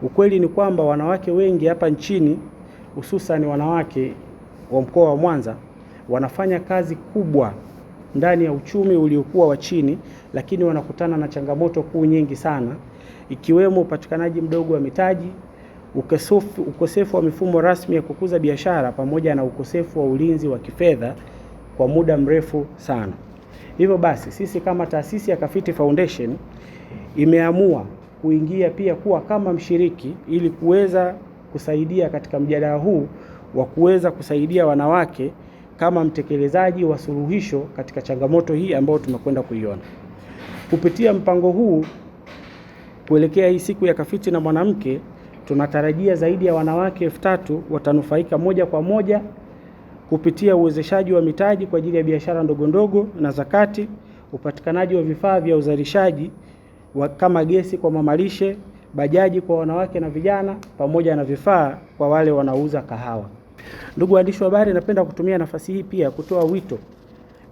Ukweli ni kwamba wanawake wengi hapa nchini, hususan wanawake wa mkoa wa Mwanza, wanafanya kazi kubwa ndani ya uchumi uliokuwa wa chini, lakini wanakutana na changamoto kuu nyingi sana, ikiwemo upatikanaji mdogo wa mitaji, ukosefu wa mifumo rasmi ya kukuza biashara, pamoja na ukosefu wa ulinzi wa kifedha kwa muda mrefu sana. Hivyo basi, sisi kama taasisi ya Kafiti Foundation imeamua kuingia pia kuwa kama mshiriki ili kuweza kusaidia katika mjadala huu wa kuweza kusaidia wanawake kama mtekelezaji wa suluhisho katika changamoto hii ambayo tumekwenda kuiona. Kupitia mpango huu kuelekea hii siku ya Kafiti na mwanamke, tunatarajia zaidi ya wanawake 3,000 watanufaika moja kwa moja kupitia uwezeshaji wa mitaji kwa ajili ya biashara ndogo ndogo na zakati, upatikanaji wa vifaa vya uzalishaji kama gesi kwa mamalishe, bajaji kwa wanawake na vijana, pamoja na vifaa kwa wale wanaouza kahawa. Ndugu waandishi wa habari, napenda kutumia nafasi hii pia kutoa wito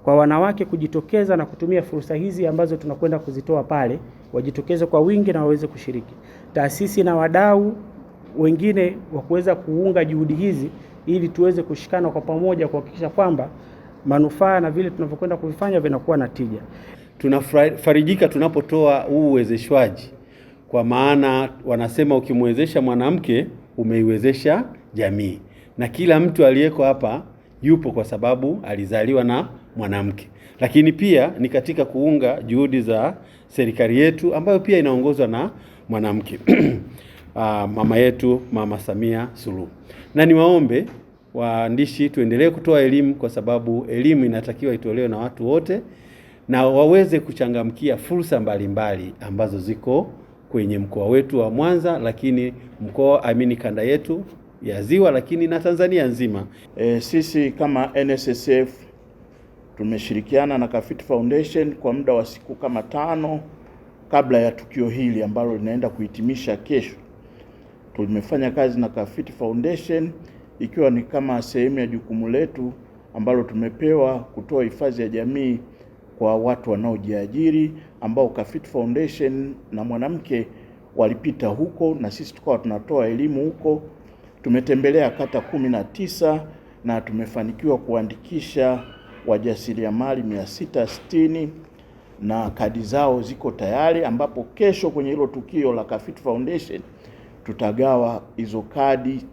kwa wanawake kujitokeza na kutumia fursa hizi ambazo tunakwenda kuzitoa pale, wajitokeze kwa wingi na waweze kushiriki. Taasisi na wadau wengine wa kuweza kuunga juhudi hizi ili tuweze kushikana kwa pamoja kuhakikisha kwamba manufaa na vile tunavyokwenda kuvifanya vinakuwa na tija. Tunafarijika tunapotoa huu uwezeshwaji, kwa maana wanasema ukimwezesha mwanamke umeiwezesha jamii, na kila mtu aliyeko hapa yupo kwa sababu alizaliwa na mwanamke. Lakini pia ni katika kuunga juhudi za serikali yetu ambayo pia inaongozwa na mwanamke mama yetu Mama Samia Suluhu. Na niwaombe waandishi tuendelee kutoa elimu, kwa sababu elimu inatakiwa itolewe na watu wote na waweze kuchangamkia fursa mbalimbali ambazo ziko kwenye mkoa wetu wa Mwanza, lakini kanda yetu ya Ziwa, lakini na Tanzania nzima. Sisi kama NSSF tumeshirikiana na Kafiti Foundation kwa muda wa siku kama 5 kabla ya tukio hili ambalo linaenda kuhitimisha kesho. Tumefanya kazi na Kafiti Foundation ikiwa ni kama sehemu ya jukumu letu ambalo tumepewa kutoa hifadhi ya jamii kwa watu wanaojiajiri, ambao Kafiti Foundation na mwanamke walipita huko na sisi tukawa tunatoa elimu huko. Tumetembelea kata 19 na tumefanikiwa kuandikisha wajasiriamali 660 na kadi zao ziko tayari, ambapo kesho kwenye hilo tukio la Kafiti Foundation tutagawa hizo kadi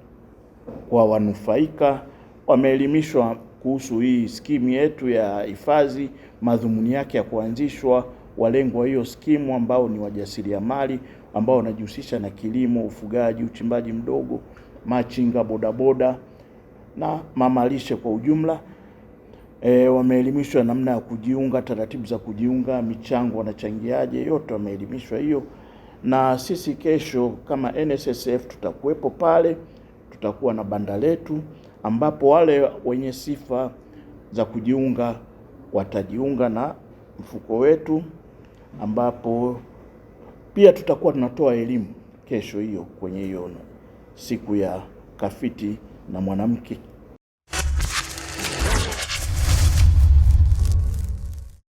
kwa wanufaika. Wameelimishwa kuhusu hii skimu yetu ya hifadhi, madhumuni yake ya kuanzishwa, walengwa hiyo skimu ambao ni wajasiriamali ambao wanajihusisha na kilimo, ufugaji, uchimbaji mdogo, machinga, bodaboda na mamalishe kwa ujumla. Wameelimishwa namna ya kujiunga, taratibu za kujiunga, michango wanachangiaje, yote wameelimishwa hiyo. Na sisi kesho kama NSSF tutakuwepo pale, tutakuwa na banda letu ambapo wale wenye sifa za kujiunga watajiunga na mfuko wetu, ambapo pia tutakuwa tunatoa elimu kesho hiyo kwenye hiyo siku ya Kafiti na mwanamke.